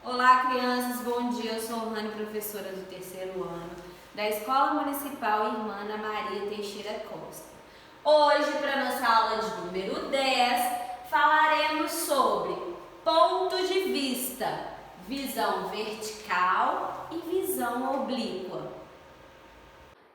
Olá, crianças, bom dia. Eu sou Rani, professora do terceiro ano da Escola Municipal Irmã Ana Maria Teixeira Costa. Hoje, para nossa aula de número 10, falaremos sobre ponto de vista, visão vertical e visão oblíqua.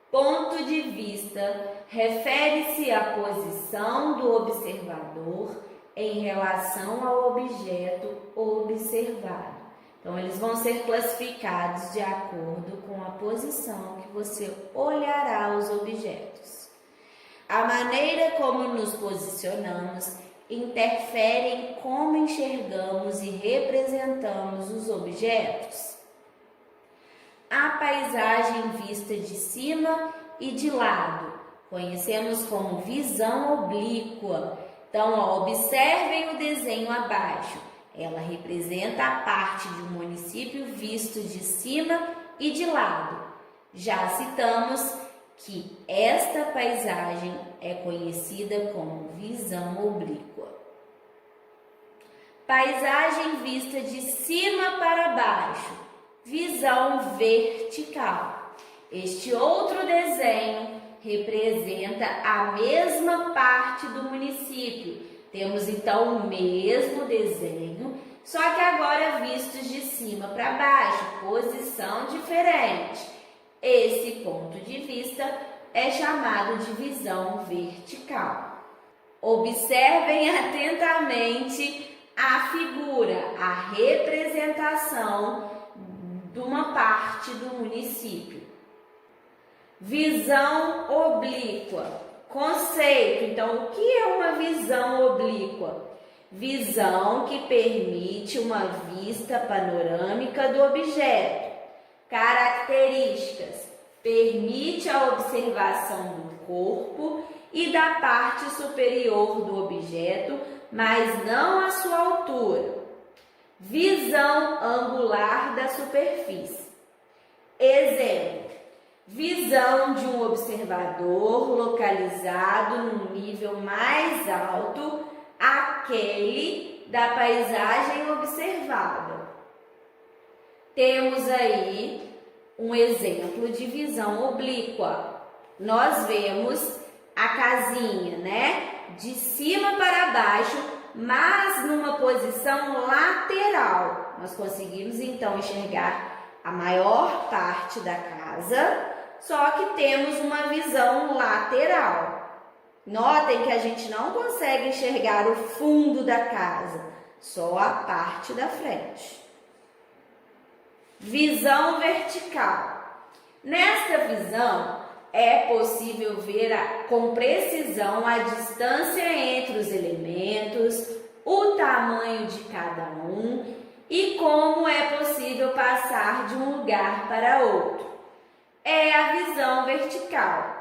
Ponto de vista refere-se à posição do observador em relação ao objeto observado. Então, eles vão ser classificados de acordo com a posição que você olhará os objetos. A maneira como nos posicionamos interfere em como enxergamos e representamos os objetos. A paisagem vista de cima e de lado, conhecemos como visão oblíqua. Então, observem o desenho abaixo. Ela representa a parte de um município visto de cima e de lado. Já citamos que esta paisagem é conhecida como visão oblíqua. Paisagem vista de cima para baixo, visão vertical. Este outro desenho representa a mesma parte do município. Temos então o mesmo desenho, só que agora vistos de cima para baixo, posição diferente. Esse ponto de vista é chamado de visão vertical. Observem atentamente a figura, a representação de uma parte do município. Visão oblíqua. Conceito. Então, o que é uma visão oblíqua? Visão que permite uma vista panorâmica do objeto. Características. Permite a observação do corpo e da parte superior do objeto, mas não a sua altura. Visão angular da superfície. Exemplo. Visão de um observador localizado num nível mais alto, aquele da paisagem observada. Temos aí um exemplo de visão oblíqua. Nós vemos a casinha, de cima para baixo, mas numa posição lateral. Nós conseguimos então enxergar a maior parte da casa, só que temos uma visão lateral. Notem que a gente não consegue enxergar o fundo da casa, só a parte da frente. Visão vertical. Nesta visão, é possível ver com precisão a distância entre os elementos, o tamanho de cada um e como é possível passar de um lugar para outro. É a visão vertical.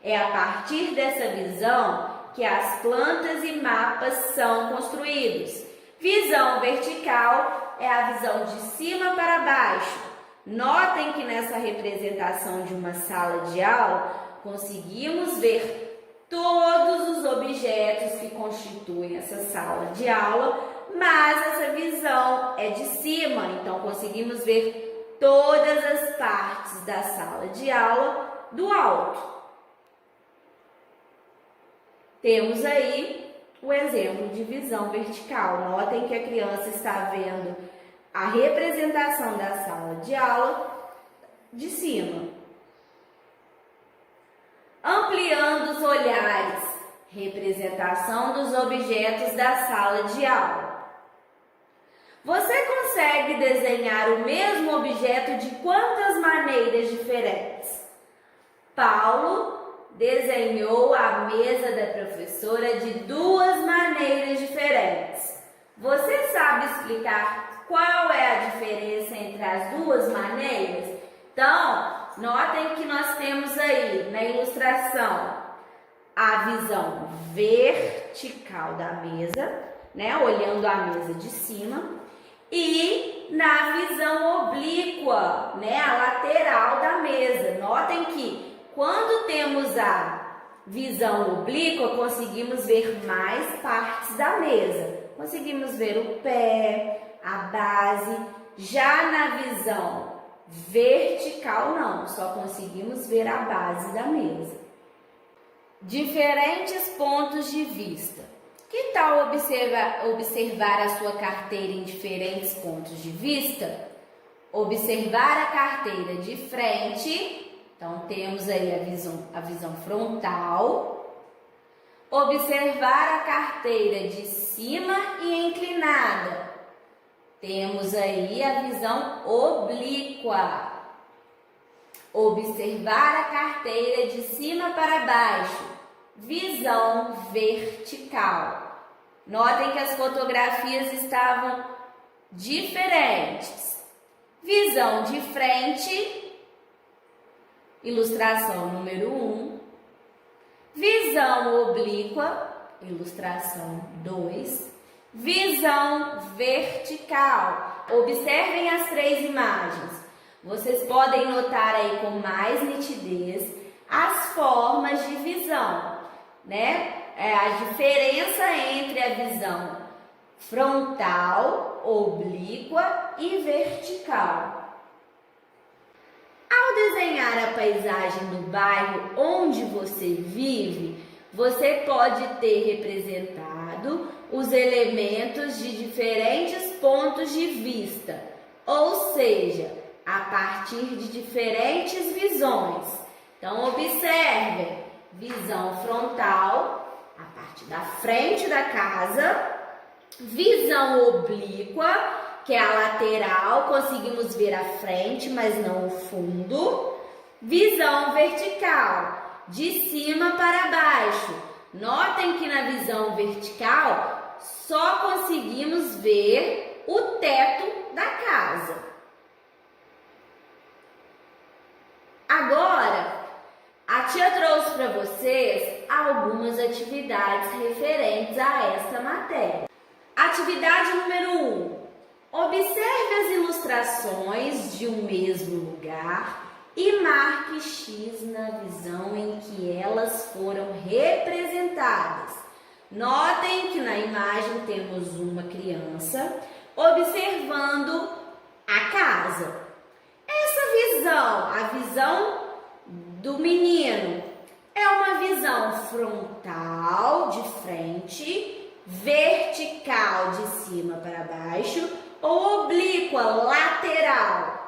É a partir dessa visão que as plantas e mapas são construídos. Visão vertical é a visão de cima para baixo. Notem que nessa representação de uma sala de aula, conseguimos ver todos os objetos que constituem essa sala de aula, mas essa visão é de cima, então conseguimos ver todas as partes da sala de aula do alto. Temos aí o exemplo de visão vertical. Notem que a criança está vendo a representação da sala de aula de cima. Ampliando os olhares, representação dos objetos da sala de aula. Você consegue desenhar o mesmo objeto de quantas maneiras diferentes? Paulo desenhou a mesa da professora de 2 maneiras diferentes. Você sabe explicar qual é a diferença entre as 2 maneiras? Então, notem que nós temos aí na ilustração a visão vertical da mesa, olhando a mesa de cima, e na visão oblíqua, a lateral da mesa. Notem que quando temos a visão oblíqua, conseguimos ver mais partes da mesa. Conseguimos ver o pé, a base. Já na visão vertical, não, só conseguimos ver a base da mesa. Diferentes pontos de vista. Que tal observar a sua carteira em diferentes pontos de vista? Observar a carteira de frente, então temos aí a visão frontal. Observar a carteira de cima e inclinada, temos aí a visão oblíqua. Observar a carteira de cima para baixo, visão vertical. Notem que as fotografias estavam diferentes. Visão de frente, ilustração número 1. Visão oblíqua, ilustração 2. Visão vertical. Observem as 3 imagens. Vocês podem notar aí com mais nitidez as formas de visão, né? A diferença entre a visão frontal, oblíqua e vertical. Ao desenhar a paisagem do bairro onde você vive, você pode ter representado os elementos de diferentes pontos de vista, ou seja, a partir de diferentes visões. Então, observem, visão frontal, a parte da frente da casa, visão oblíqua, que é a lateral, conseguimos ver a frente, mas não o fundo. Visão vertical, de cima para baixo. Notem que na visão vertical só conseguimos ver o teto da casa. Agora, a tia trouxe para vocês algumas atividades referentes a esta matéria. Atividade número 1. Observe as ilustrações de um mesmo lugar e marque X na visão em que elas foram representadas. Notem que na imagem temos uma criança observando a casa. Essa visão, a visão do menino, é uma visão frontal, de frente, vertical, de cima para baixo, ou oblíqua, lateral.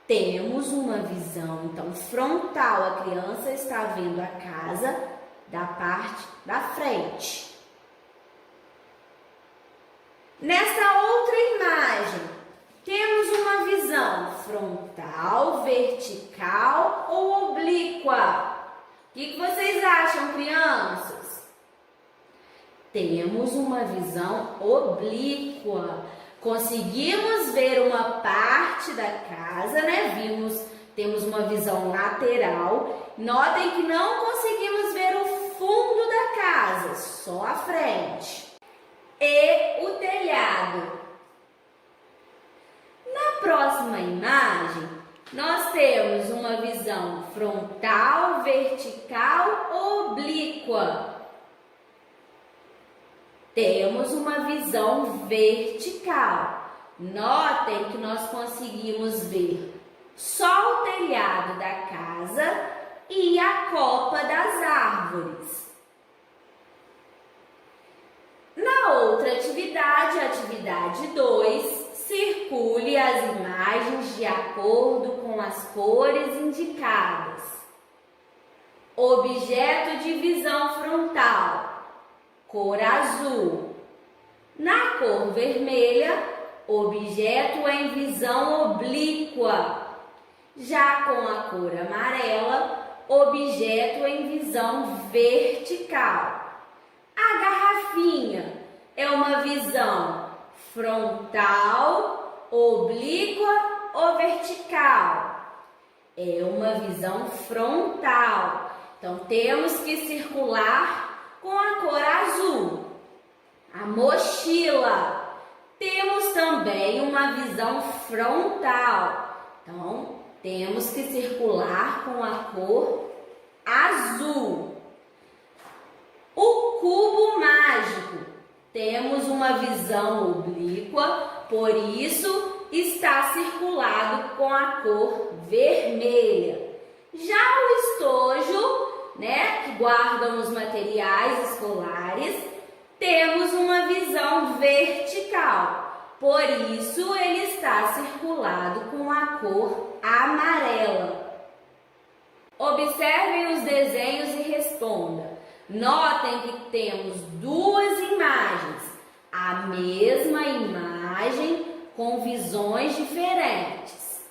Temos uma visão, então, frontal. A criança está vendo a casa da parte da frente. Nessa outra imagem, temos uma visão frontal, vertical ou oblíqua. O que vocês acham, crianças? Temos uma visão oblíqua. Conseguimos ver uma parte da casa, né? Temos uma visão lateral. Notem que não conseguimos ver o fundo da casa, só a frente. E o telhado. Na próxima imagem, nós temos uma visão frontal, vertical ou oblíqua. Temos uma visão vertical. Notem que nós conseguimos ver só o telhado da casa e a copa das árvores. Na outra atividade, atividade 2, circule as imagens de acordo com as cores indicadas. Objeto de visão frontal, cor azul. Na cor vermelha, objeto em visão oblíqua. Já com a cor amarela, objeto em visão vertical. A garrafinha é uma visão frontal, oblíqua ou vertical? É uma visão frontal. Então, temos que circular com a cor azul. A mochila. Temos também uma visão frontal. Então, temos que circular com a cor azul. O cubo mágico temos uma visão oblíqua, por isso está circulado com a cor vermelha. Já o estojo, que guardam os materiais escolares, temos uma visão vertical, por isso ele está circulado com a cor amarela. Observem os desenhos e responda. Notem que temos duas imagens, a mesma imagem com visões diferentes.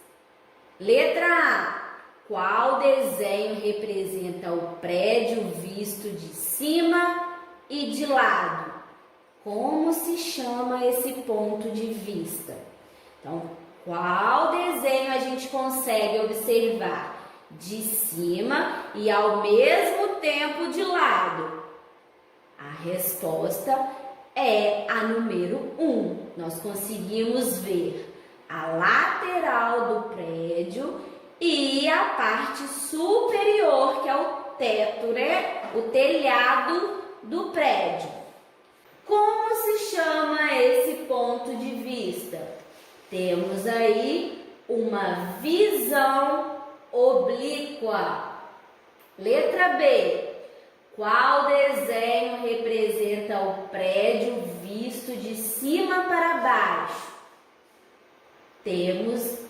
Letra A. Qual desenho representa o prédio visto de cima e de lado? Como se chama esse ponto de vista? Então, qual desenho a gente consegue observar de cima e ao mesmo tempo de lado? A resposta é a número 1. Nós conseguimos ver a lateral do prédio e a parte superior, que é o teto, o telhado do prédio. Como se chama esse ponto de vista? Temos aí uma visão oblíqua. Letra B. Qual desenho representa o prédio visto de cima para baixo? Temos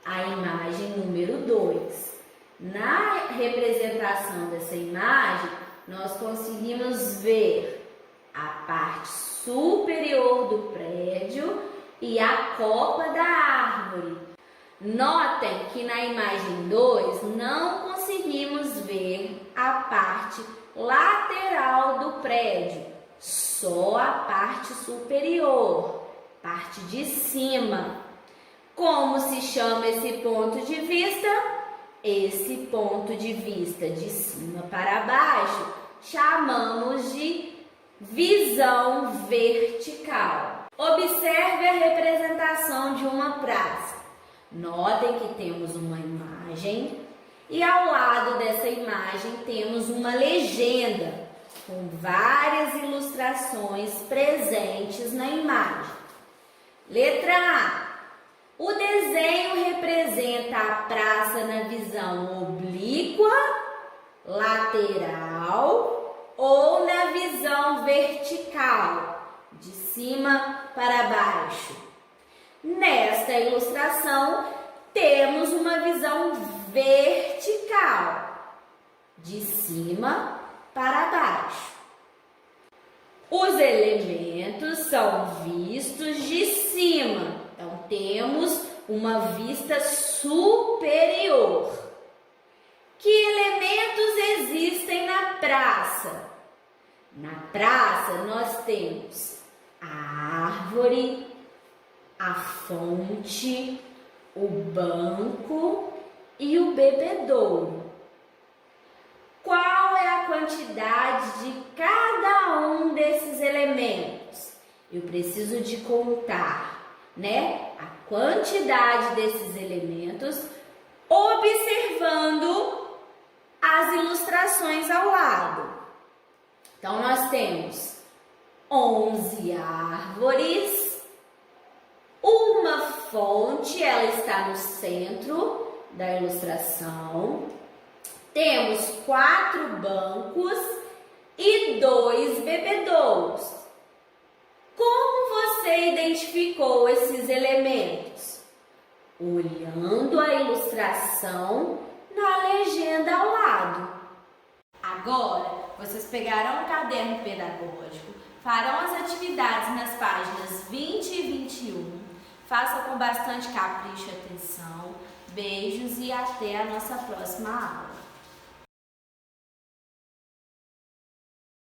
a imagem número 2. Na representação dessa imagem, nós conseguimos ver a parte superior do prédio e a copa da árvore. Notem que na imagem 2 não conseguimos ver a parte lateral do prédio, só a parte superior, parte de cima. Como se chama esse ponto de vista? Esse ponto de vista de cima para baixo chamamos de visão vertical. Observe a representação de uma praça. Notem que temos uma imagem e ao lado dessa imagem temos uma legenda com várias ilustrações presentes na imagem. Letra A. O desenho representa a praça na visão oblíqua, lateral ou na visão vertical, de cima para baixo. Nesta ilustração, temos uma visão vertical, de cima para baixo. Os elementos são vistos de cima. Então, temos uma vista superior. Que elementos existem na praça? Na praça, nós temos a árvore, a fonte, o banco e o bebedouro. Qual é a quantidade de cada um desses elementos? Eu preciso de contar, a quantidade desses elementos, observando as ilustrações ao lado. Então, nós temos 11 árvores, uma fonte, ela está no centro da ilustração, temos 4 bancos e 2 bebedouros. Como você identificou esses elementos? Olhando a ilustração na legenda ao lado. Agora, vocês pegarão o caderno pedagógico, farão as atividades nas páginas 20 e 21. Façam com bastante capricho e atenção. Beijos e até a nossa próxima aula.